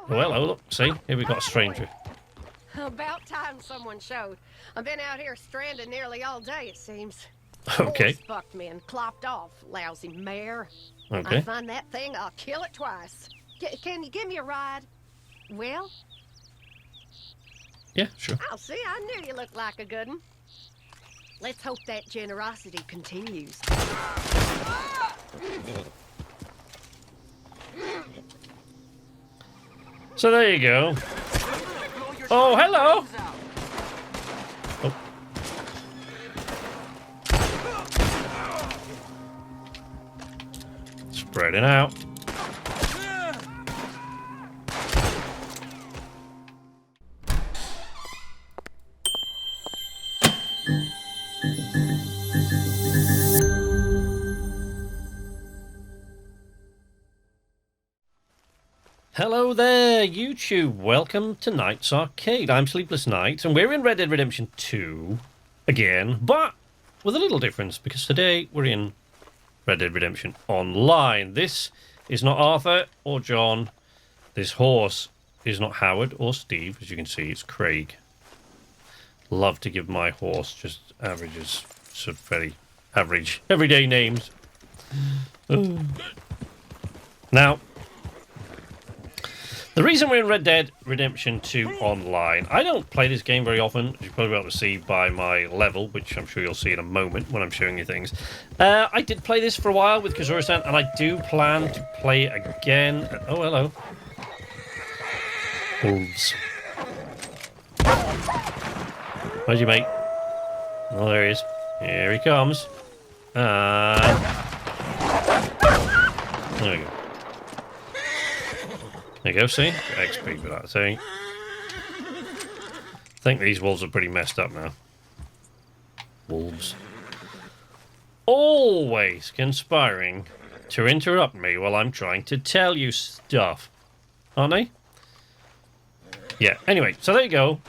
Well, oh, look, see? Here we got a stranger. About time someone showed. I've been out here stranded nearly all day, it seems. Okay. Horse bucked me and clopped off, lousy mare. Okay. I find that thing, I'll kill it twice. Can you give me a ride? Well? Yeah, sure. I'll see. I knew you looked like a good one. Let's hope that generosity continues. So there you go. Oh, hello! Oh. Spreading out. Hello there, YouTube. Welcome to Night's Arcade. I'm Sleepless Night, and we're in Red Dead Redemption 2 again, but with a little difference, because today we're in Red Dead Redemption Online. This is not Arthur or John. This horse is not Howard or Steve. As you can see, it's Craig. Love to give my horse just averages, sort of very average, everyday names. Now, the reason we're in Red Dead Redemption 2 Online, I don't play this game very often, as you'll probably be able to see by my level, which I'm sure you'll see in a moment when I'm showing you things. I did play this for a while with Kazura-san, and I do plan to play it again. Oh, hello. Wolves. Where's your mate? Oh, there he is. Here he comes. There we go. There you go, see? Got XP for that thing. I think these wolves are pretty messed up now. Wolves. Always conspiring to interrupt me while I'm trying to tell you stuff. Aren't they? Yeah, anyway, so there you go.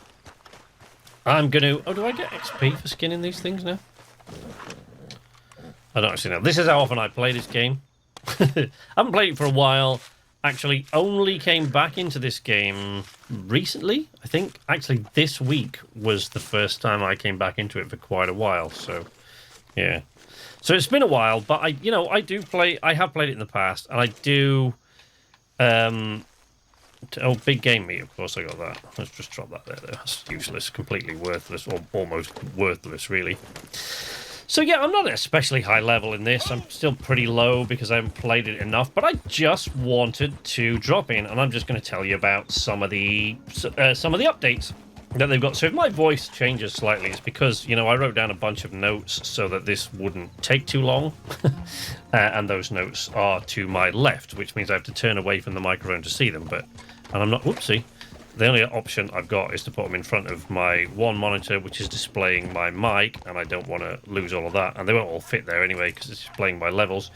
I'm gonna... Oh, do I get XP for skinning these things now? I don't actually know. This is how often I play this game. I haven't played it for a while. Actually only came back into this game recently. I think actually this week was the first time I came back into it for quite a while. So yeah, so it's been a while, but I do play. I have played it in the past, and I do. Oh, big game meat. Of course, I got that. Let's just drop that there. That's useless, completely worthless, or almost worthless, really. So yeah, I'm not at especially high level in this. I'm still pretty low because I haven't played it enough. But I just wanted to drop in, and I'm just going to tell you about some of the updates that they've got. So if my voice changes slightly, it's because I wrote down a bunch of notes so that this wouldn't take too long, and those notes are to my left, which means I have to turn away from the microphone to see them. And I'm not. Whoopsie. The only option I've got is to put them in front of my one monitor, which is displaying my mic, and I don't want to lose all of that. And they won't all fit there anyway, because it's displaying my levels.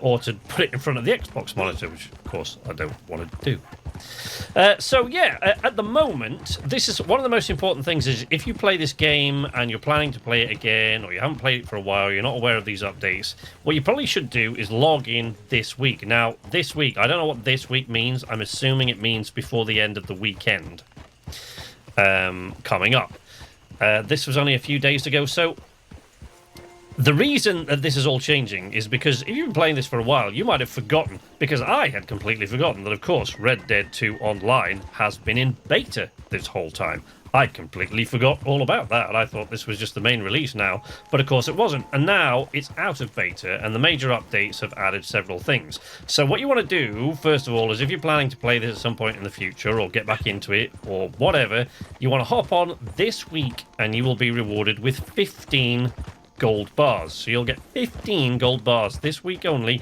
Or to put it in front of the Xbox monitor, which, of course, I don't want to do. So, yeah, at the moment, this is one of the most important things is if you play this game and you're planning to play it again, or you haven't played it for a while, you're not aware of these updates, what you probably should do is log in this week. Now, this week, I don't know what this week means. I'm assuming it means before the end of the weekend coming up. This was only a few days ago, so the reason that this is all changing is because if you've been playing this for a while, you might have forgotten, because I had completely forgotten that, of course, Red Dead 2 Online has been in beta this whole time. I completely forgot all about that, and I thought this was just the main release now, but of course it wasn't. And now it's out of beta, and the major updates have added several things. So what you want to do, first of all, is if you're planning to play this at some point in the future, or get back into it, or whatever, you want to hop on this week, and you will be rewarded with 15 gold bars. So you'll get 15 gold bars this week only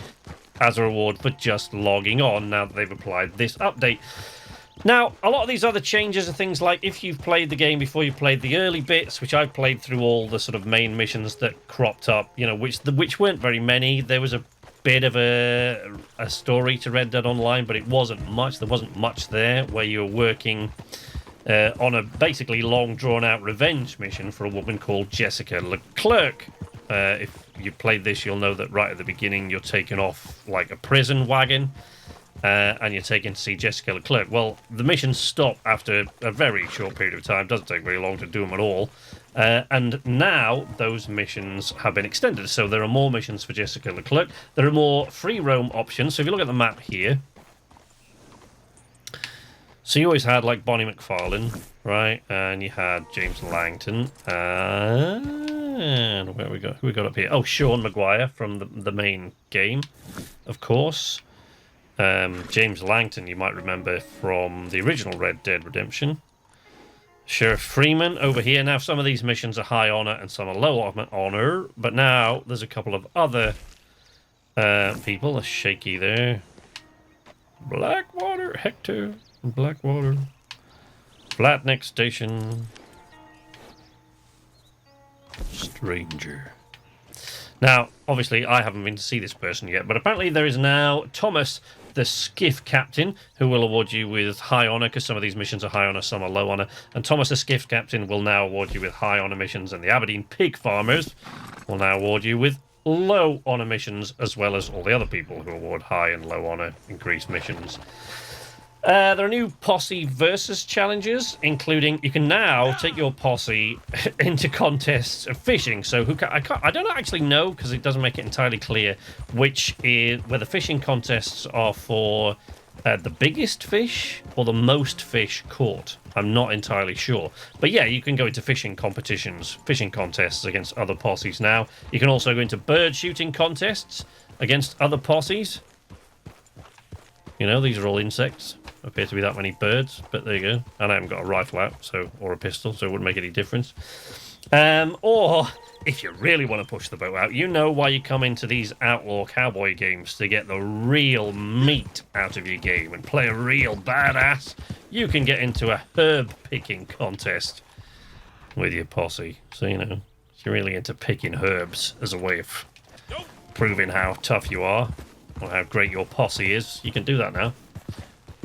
as a reward for just logging on now that they've applied this update. Now, a lot of these other changes are things like if you've played the game before you played the early bits, which I've played through all the sort of main missions that cropped up, which weren't very many. There was a bit of a story to Red Dead Online, but it wasn't much. There wasn't much there where you were working on a basically long drawn-out revenge mission for a woman called Jessica Leclerc. If you played this, you'll know that right at the beginning you're taken off like a prison wagon and you're taken to see Jessica Leclerc. Well, the missions stop after a very short period of time. It doesn't take very long to do them at all. And now those missions have been extended. So there are more missions for Jessica Leclerc. There are more free roam options. So if you look at the map here, so you always had like Bonnie McFarlane, right? And you had James Langton. And where we got? Who we got up here? Oh, Sean Maguire from the main game, of course. James Langton, you might remember from the original Red Dead Redemption. Sheriff Freeman over here. Now, some of these missions are high honor and some are low honor, but now there's a couple of other people. A shaky there. Blackwater, Hector, Blackwater, Flatneck Station, Stranger. Now, obviously, I haven't been to see this person yet, but apparently there is now Thomas, the Skiff Captain, who will award you with high honor, because some of these missions are high honor, some are low honor. And Thomas, the Skiff Captain, will now award you with high honor missions, and the Aberdeen Pig Farmers will now award you with low honor missions, as well as all the other people who award high and low honor increased missions. There are new posse versus challenges, including you can now take your posse into contests of fishing. So I don't actually know, because it doesn't make it entirely clear whether fishing contests are for the biggest fish or the most fish caught. I'm not entirely sure. But yeah, you can go into fishing competitions, fishing contests against other posses now. You can also go into bird shooting contests against other posses. You know, these are all insects. Appear to be that many birds, but there you go. And I haven't got a rifle out, or a pistol, so it wouldn't make any difference. Or, if you really want to push the boat out, you know why you come into these outlaw cowboy games, to get the real meat out of your game and play a real badass. You can get into a herb picking contest with your posse. So, you know, if you're really into picking herbs as a way of proving how tough you are, or how great your posse is, you can do that now.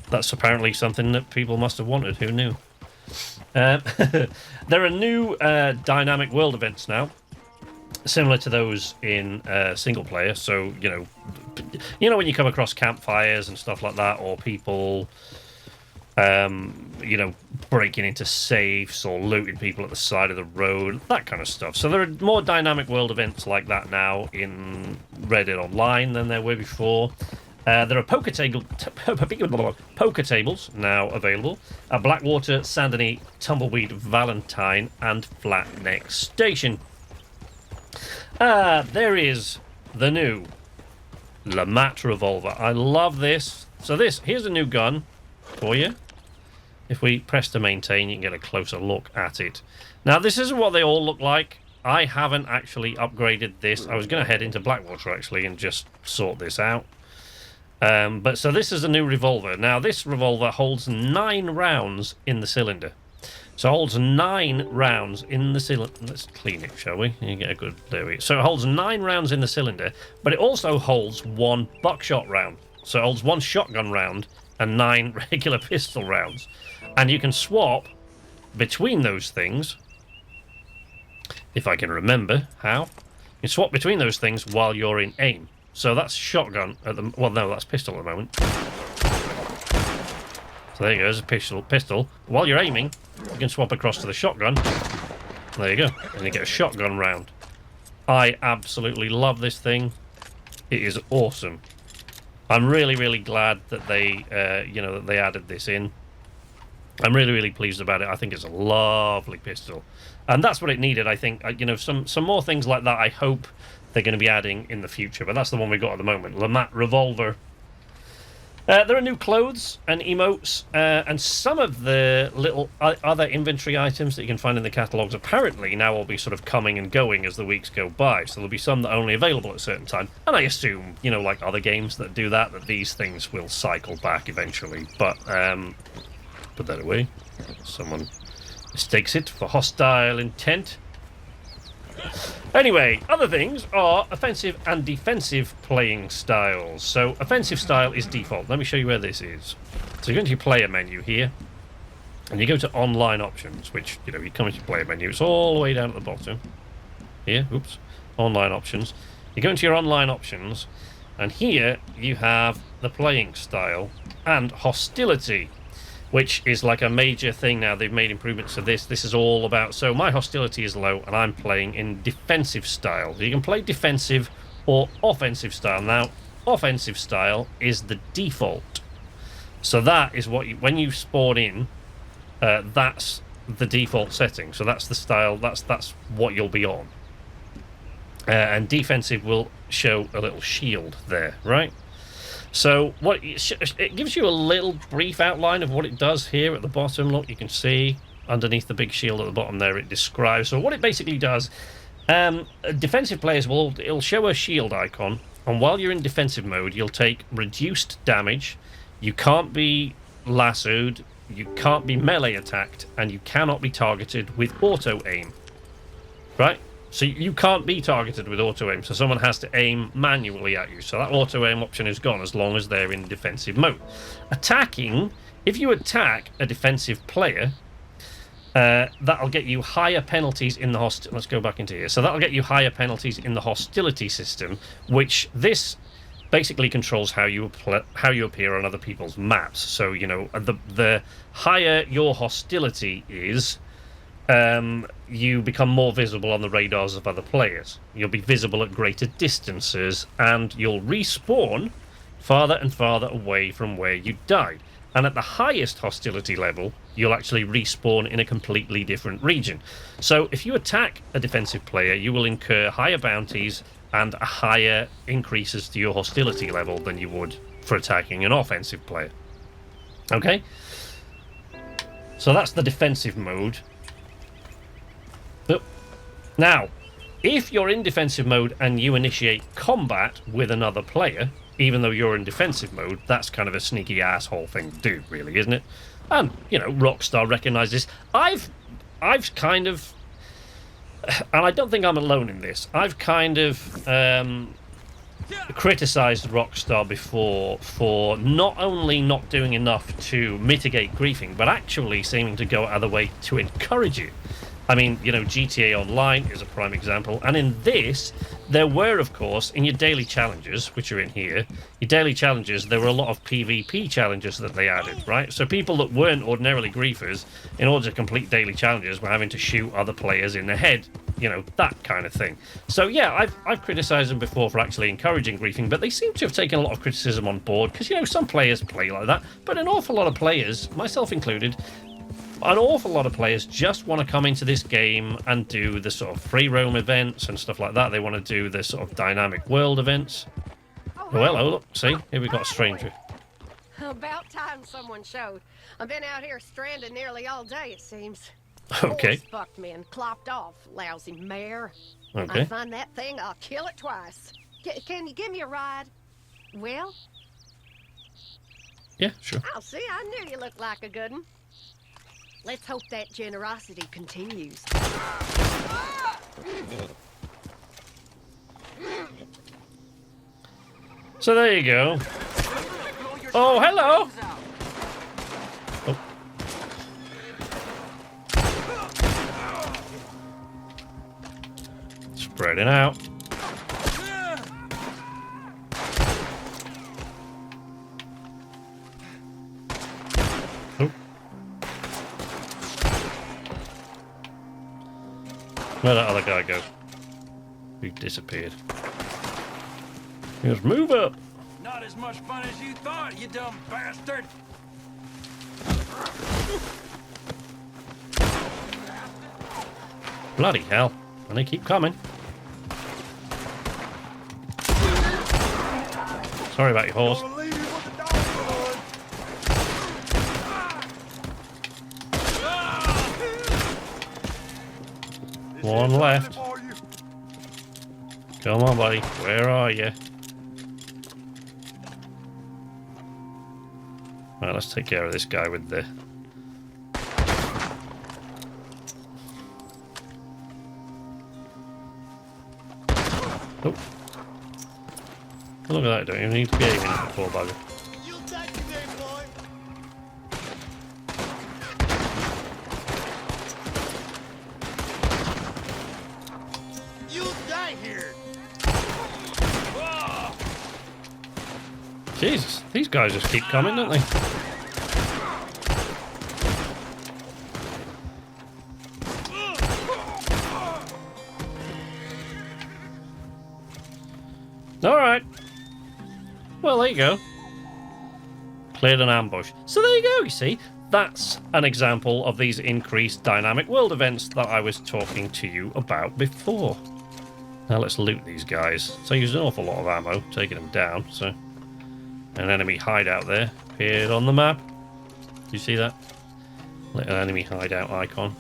That's apparently something that people must have wanted. Who knew? There are new dynamic world events now, similar to those in single player. So you know when you come across campfires and stuff like that, or people, breaking into safes or looting people at the side of the road, that kind of stuff. So there are more dynamic world events like that now in Red Dead Online than there were before. There are poker tables now available at Blackwater, Sandony, Tumbleweed, Valentine, and Flatneck Station. There is the new Lemat Revolver. I love this. So here's a new gun for you. If we press to maintain, you can get a closer look at it. Now, this isn't what they all look like. I haven't actually upgraded this. I was going to head into Blackwater, actually, and just sort this out. So this is a new revolver. Now, this revolver holds 9 rounds in the cylinder. So it holds 9 rounds in the cylinder. Let's clean it, shall we? You get a good... There we go. So it holds 9 rounds in the cylinder, but it also holds 1 buckshot round. So it holds 1 shotgun round and 9 regular pistol rounds. And you can swap between those things, if I can remember how. You can swap between those things while you're in aim. So that's shotgun at the... Well, no, that's pistol at the moment. So there you go, there's a pistol. While you're aiming, you can swap across to the shotgun. There you go. And you get a shotgun round. I absolutely love this thing. It is awesome. I'm really, really glad that they, that they added this in. I'm really, really pleased about it. I think it's a lovely pistol. And that's what it needed, I think. Some more things like that I hope they're going to be adding in the future, but that's the one we got at the moment. Lemat Revolver. There are new clothes and emotes, and some of the little other inventory items that you can find in the catalogues apparently now will be sort of coming and going as the weeks go by. So there'll be some that are only available at a certain time. And I assume, like other games that do that these things will cycle back eventually. But put that away. Someone mistakes it for hostile intent. Anyway, other things are offensive and defensive playing styles. So offensive style is default. Let me show you where this is. So you go into your player menu here, and you go to online options, which, you come into your player menu. It's all the way down at the bottom. Here, oops, online options. You go into your online options, and here you have the playing style, and hostility, which is like a major thing now. They've made improvements to this. This is all about... So my hostility is low, and I'm playing in defensive style. You can play defensive or offensive style. Now, offensive style is the default. So that is what when you spawn in, that's the default setting. So that's the style, that's what you'll be on. And defensive will show a little shield there, right? So what it gives you a little brief outline of what it does here at the bottom. Look, you can see underneath the big shield at the bottom there, it describes. So what it basically does, defensive players it'll show a shield icon, and while you're in defensive mode, you'll take reduced damage. You can't be lassoed, you can't be melee attacked, and you cannot be targeted with auto aim. Right? So you can't be targeted with auto-aim, so someone has to aim manually at you. So that auto-aim option is gone as long as they're in defensive mode. Attacking, if you attack a defensive player, that'll get you higher penalties in the hostility... Let's go back into here. So that'll get you higher penalties in the hostility system, which this basically controls how you appear on other people's maps. So, you know, the higher your hostility is... you become more visible on the radars of other players. You'll be visible at greater distances, and you'll respawn farther and farther away from where you died. And at the highest hostility level, you'll actually respawn in a completely different region. So if you attack a defensive player, you will incur higher bounties and higher increases to your hostility level than you would for attacking an offensive player. Okay? So that's the defensive mode. Now, if you're in defensive mode and you initiate combat with another player, even though you're in defensive mode, that's kind of a sneaky asshole thing to do, really, isn't it? And, you know, Rockstar recognises this. I've kind of... And I don't think I'm alone in this. I've kind of criticised Rockstar before for not only not doing enough to mitigate griefing, but actually seeming to go out of the way to encourage it. I mean, you know, GTA Online is a prime example. And in this, there were, of course, in your daily challenges, which are in here, your daily challenges, there were a lot of PvP challenges that they added, right? So people that weren't ordinarily griefers, in order to complete daily challenges, were having to shoot other players in the head, you know, that kind of thing. So, yeah, I've criticised them before for actually encouraging griefing, but they seem to have taken a lot of criticism on board, because, you know, some players play like that, but an awful lot of players, myself included, an awful lot of players just want to come into this game and do the sort of free roam events and stuff like that. They want to do the sort of dynamic world events. Oh, hello, look, see? Here we got a stranger. About time someone showed. I've been out here stranded nearly all day, it seems. Okay. Horse fucked me and clopped off, lousy mare. Okay. I find that thing, I'll kill it twice. Can you give me a ride? Well? Yeah, sure. Oh, see, I knew you looked like a good one. Let's hope that generosity continues. So there you go. Oh, hello! Oh. Spreading out. Where'd that other guy go? He disappeared. He goes, move up! Not as much fun as you thought, you dumb bastard! Bloody hell. And they keep coming. Sorry about your horse. One left. Come on, buddy. Where are you? Right, let's take care of this guy with the... Oh. Look at that, don't even need to be aiming at the poor bugger. Jesus, these guys just keep coming, don't they? Alright. Well, there you go. Cleared an ambush. So there you go, you see. That's an example of these increased dynamic world events that I was talking to you about before. Now let's loot these guys. So I used an awful lot of ammo, taking them down. So an enemy hideout there appeared on the map. Do you see that? Little enemy hideout icon.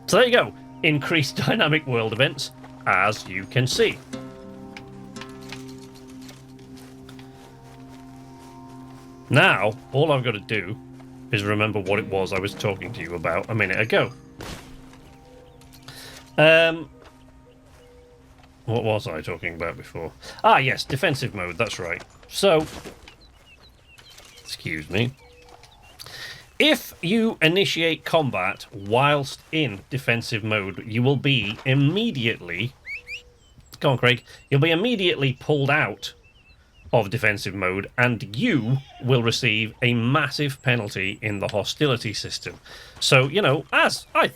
So there you go. Increased dynamic world events, as you can see. Now, all I've got to do is remember what it was I was talking to you about a minute ago. What was I talking about before? Ah, yes, defensive mode, that's right. So, excuse me. If you initiate combat whilst in defensive mode, you will be immediately... Go on, Craig. You'll be immediately pulled out of defensive mode, and you will receive a massive penalty in the hostility system. So, you know, as I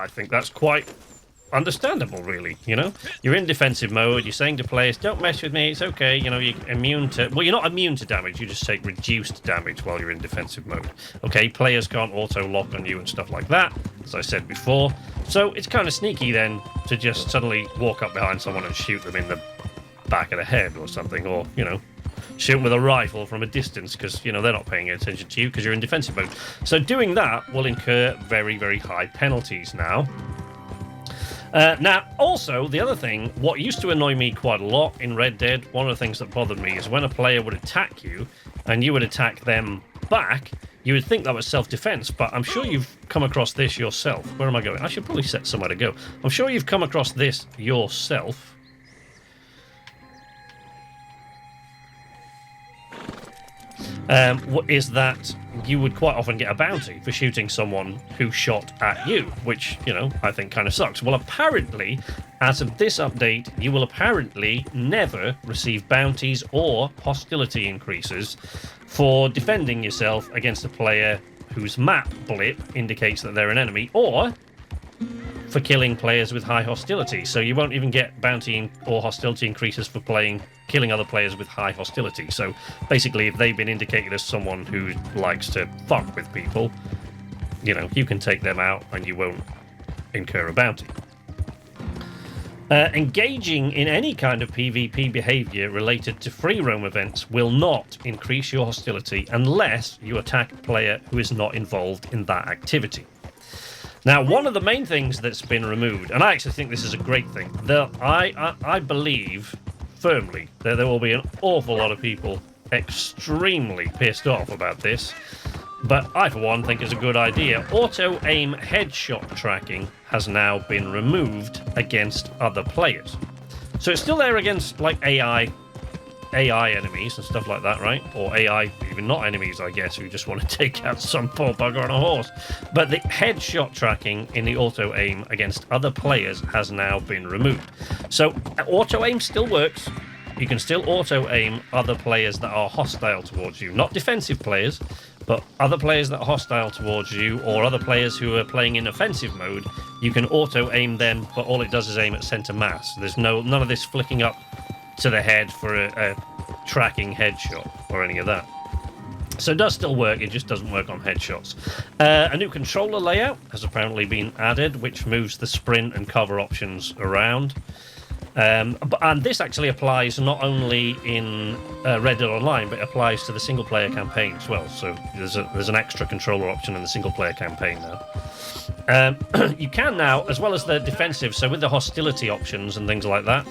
think that's quite understandable, really. You know, you're in defensive mode, you're saying to players, don't mess with me, it's okay, you know, you're immune to... Well, you're not immune to damage, you just take reduced damage while you're in defensive mode. Okay, players can't auto-lock on you and stuff like that, as I said before. So it's kind of sneaky then to just suddenly walk up behind someone and shoot them in the back of the head or something, or, you know, shoot them with a rifle from a distance because, you know, they're not paying attention to you because you're in defensive mode. So doing that will incur very, very high penalties now. Now, also, the other thing, what used to annoy me quite a lot in Red Dead, one of the things that bothered me is when a player would attack you and you would attack them back, you would think that was self-defense, but I'm sure you've come across this yourself. Where am I going? I should probably set somewhere to go. I'm sure you've come across this yourself. Is that you would quite often get a bounty for shooting someone who shot at you, which, you know, I think kind of sucks. Well, apparently, as of this update, you will apparently never receive bounties or hostility increases for defending yourself against a player whose map blip indicates that they're an enemy, or for killing players with high hostility. So you won't even get bounty or hostility increases for killing other players with high hostility. So basically, if they've been indicated as someone who likes to fuck with people, you know, you can take them out and you won't incur a bounty. Engaging in any kind of PvP behavior related to free roam events will not increase your hostility unless you attack a player who is not involved in that activity. Now, one of the main things that's been removed, and I actually think this is a great thing, I believe firmly that there will be an awful lot of people extremely pissed off about this, but I, for one, think it's a good idea. Auto-aim headshot tracking has now been removed against other players. So it's still there against, like, AI enemies and stuff like that, right? Or AI, even not enemies, I guess, who just want to take out some poor bugger on a horse. But the headshot tracking in the auto-aim against other players has now been removed. So auto-aim still works. You can still auto-aim other players that are hostile towards you. Not defensive players, but other players that are hostile towards you, or other players who are playing in offensive mode. You can auto-aim them, but all it does is aim at center mass. There's none of this flicking up to the head for a tracking headshot or any of that. So it does still work, it just doesn't work on headshots. A new controller layout has apparently been added, which moves the sprint and cover options around. And this actually applies not only in Red Dead Online, but it applies to the single-player campaign as well. So there's an extra controller option in the single-player campaign now. You can now, as well as the defensive, so with the hostility options and things like that,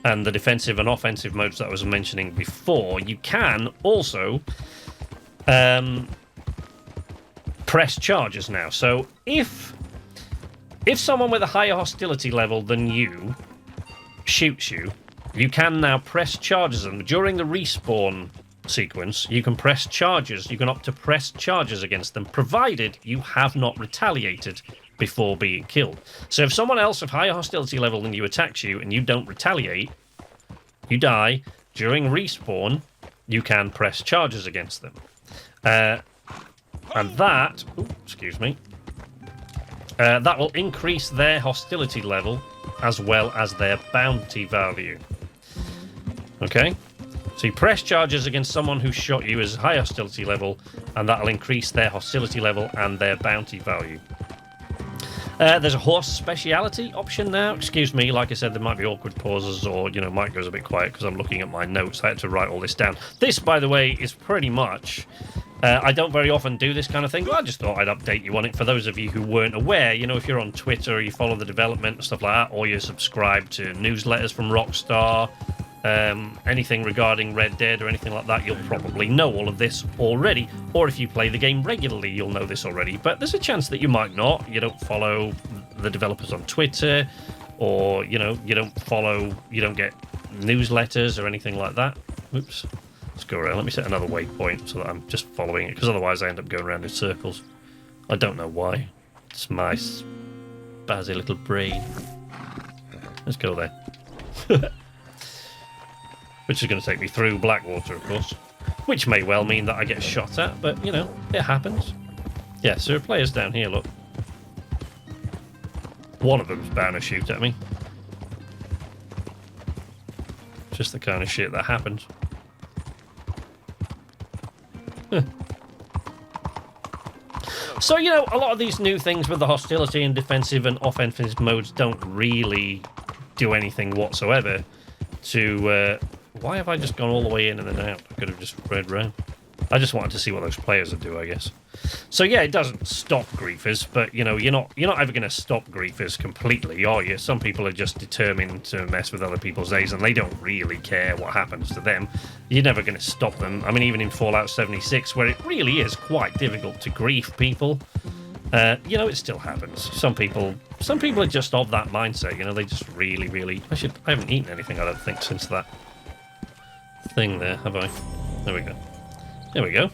and the defensive and offensive modes that I was mentioning before, you can also press charges now. So if someone with a higher hostility level than you shoots you, you can now press charges. And during the respawn sequence, you can press charges. You can opt to press charges against them, provided you have not retaliated before being killed. So if someone else of higher hostility level than you attacks you and you don't retaliate, you die, during respawn, you can press charges against them. And that... Ooh, excuse me. That will increase their hostility level as well as their bounty value. Okay? So you press charges against someone who shot you as high hostility level, and that'll increase their hostility level and their bounty value. There's a horse speciality option now. Excuse me, like I said, there might be awkward pauses or, you know, mic goes a bit quiet because I'm looking at my notes. I had to write all this down. This, by the way, is pretty much... I don't very often do this kind of thing, but I just thought I'd update you on it for those of you who weren't aware. You know, if you're on Twitter or you follow the development and stuff like that, or you're subscribed to newsletters from Rockstar, anything regarding Red Dead or anything like that, you'll probably know all of this already. Or if you play the game regularly, you'll know this already. But there's a chance that you might not. You don't follow the developers on Twitter, or, you know, you don't get newsletters or anything like that. Oops. Let's go around. Let me set another waypoint so that I'm just following it, because otherwise I end up going around in circles. I don't know why. It's my spazzy little brain. Let's go there. Which is going to take me through Blackwater, of course. Which may well mean that I get shot at, but, you know, it happens. Yeah, so there are players down here, look. One of them's bound to shoot at me. Just the kind of shit that happens. So, you know, a lot of these new things with the hostility and defensive and offensive modes don't really do anything whatsoever to... why have I just gone all the way in and then out? I could have just read round. I just wanted to see what those players would do, I guess. So yeah, it doesn't stop griefers, but you know, you're not ever going to stop griefers completely, are you? Some people are just determined to mess with other people's days, and they don't really care what happens to them. You're never going to stop them. I mean, even in Fallout 76, where it really is quite difficult to grief people, you know, it still happens. Some people are just of that mindset. You know, they just really. I haven't eaten anything, I don't think, since that thing there, have I? There we go. There we go.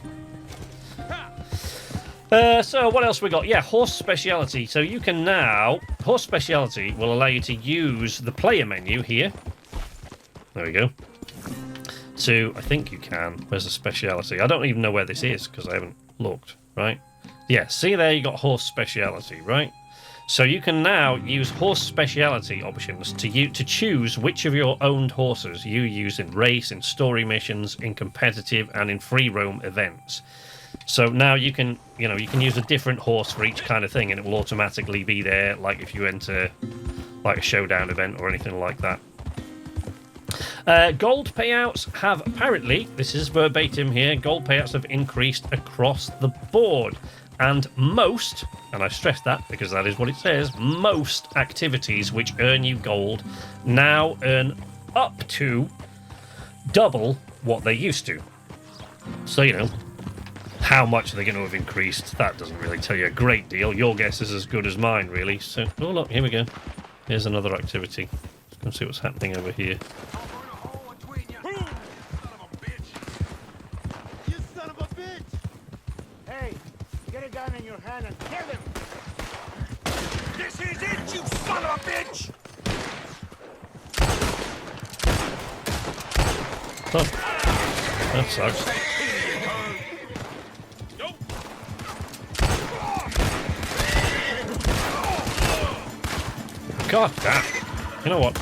So what else we got? Yeah, horse speciality. So you can now... Horse speciality will allow you to use the player menu here. There we go. I think you can. Where's the speciality? I don't even know where this is because I haven't looked, right? Yeah, see there, you got horse speciality, right? So you can now use horse speciality options to choose which of your owned horses you use in race, in story missions, in competitive, and in free roam events. So now you can use a different horse for each kind of thing, and it will automatically be there, like if you enter like a showdown event or anything like that. Gold payouts have apparently, this is verbatim here, gold payouts have increased across the board. And most, and I stress that because that is what it says, most activities which earn you gold now earn up to double what they used to. So, you know, how much they're going to have increased, that doesn't really tell you a great deal. Your guess is as good as mine, really. So, oh look, here we go. Here's another activity. Let's go and see what's happening over here. In your hand and kill him. This is it, you son of a bitch! Oh, that sucks. God damn. You know what?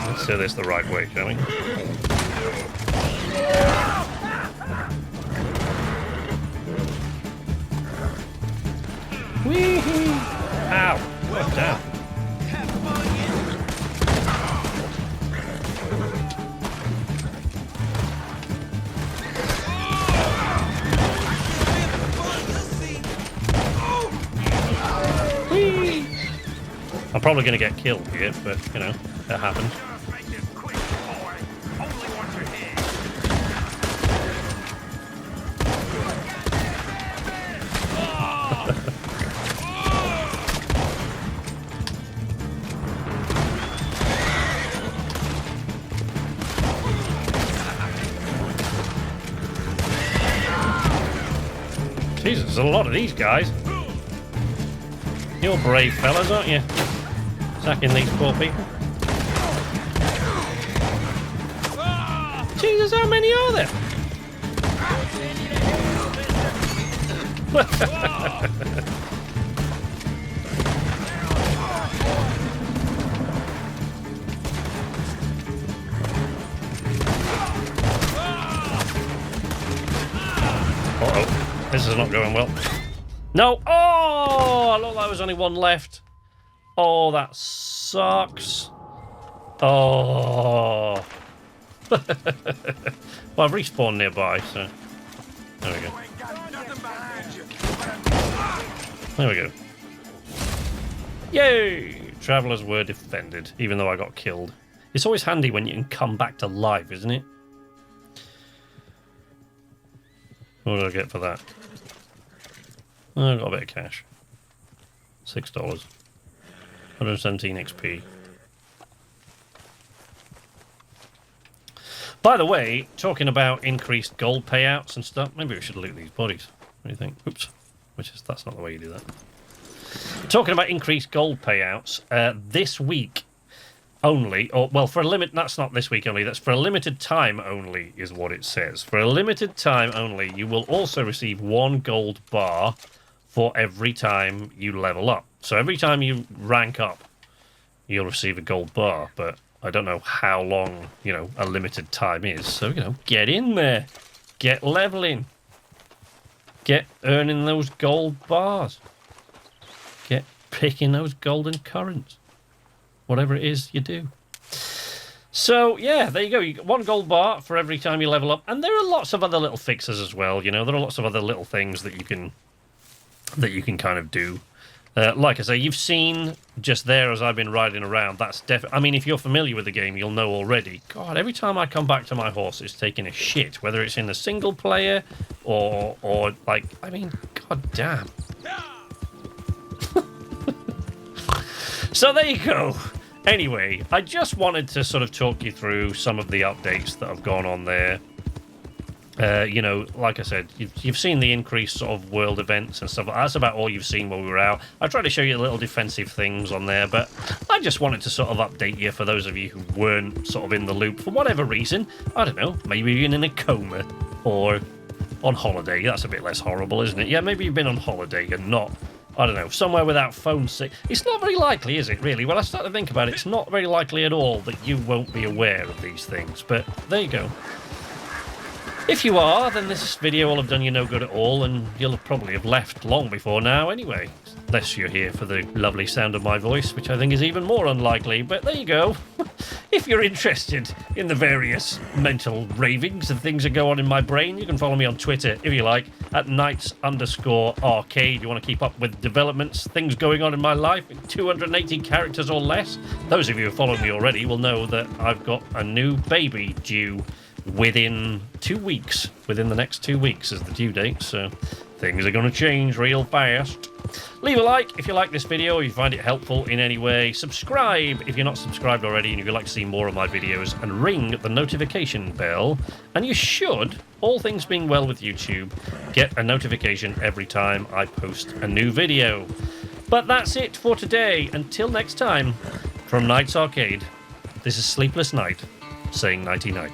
Let's do this the right way, shall we? Wee-hee! Ow! God damn. Whee! I'm probably going to get killed here, but, you know, that happens. Jesus, there's a lot of these guys. You're brave fellas, aren't you? Sacking these poor people. Jesus, how many are there? Uh-oh. This is not going well. No! Oh! I look like there's only one left. Oh, that sucks. Oh. Well, I've respawned nearby, so... There we go. There we go. Yay! Travelers were defended, even though I got killed. It's always handy when you can come back to life, isn't it? What did I get for that? Oh, I got a bit of cash. $6. 117 XP. By the way, talking about increased gold payouts and stuff, maybe we should loot these bodies. What do you think? Oops. That's not the way you do that. Talking about increased gold payouts, this week only, or well, for a limit, that's not this week only, that's for a limited time only, is what it says. For a limited time only, you will also receive 1 gold bar for every time you level up. So every time you rank up, you'll receive a gold bar, but I don't know how long, you know, a limited time is. So, you know, get in there. Get leveling. Get earning those gold bars. Get picking those golden currents. Whatever it is you do. So, yeah, there you go. You get 1 gold bar for every time you level up. And there are lots of other little fixes as well, you know. There are lots of other little things that you can kind of do. Like I say, you've seen just there as I've been riding around, that's definitely... I mean, if you're familiar with the game, you'll know already. God, every time I come back to my horse, it's taking a shit. Whether it's in the single player or like... I mean, god damn. So there you go. Anyway, I just wanted to sort of talk you through some of the updates that have gone on there. You know, like I said, you've seen the increased sort of world events and stuff. That's about all you've seen while we were out. I tried to show you little defensive things on there, but I just wanted to sort of update you for those of you who weren't sort of in the loop for whatever reason. I don't know, maybe you've been in a coma or on holiday. That's a bit less horrible, isn't it? Yeah, maybe you've been on holiday and not, I don't know, somewhere without phone signal. It's not very likely, is it, really? When I start to think about it, it's not very likely at all that you won't be aware of these things. But there you go. If you are, then this video will have done you no good at all, and you'll probably have left long before now anyway. Unless you're here for the lovely sound of my voice, which I think is even more unlikely. But there you go. If you're interested in the various mental ravings and things that go on in my brain, you can follow me on Twitter, if you like, at @knights_arcade. You want to keep up with developments, things going on in my life, in 280 characters or less. Those of you who follow me already will know that I've got a new baby due within 2 weeks. Within the next 2 weeks is the due date, so things are going to change real fast. Leave a like if you like this video, if you find it helpful in any way. Subscribe if you're not subscribed already and if you'd like to see more of my videos, and ring the notification bell, and you should, all things being well with YouTube, get a notification every time I post a new video. But that's it for today. Until next time, from Knights Arcade, this is Sleepless Night saying nighty-night.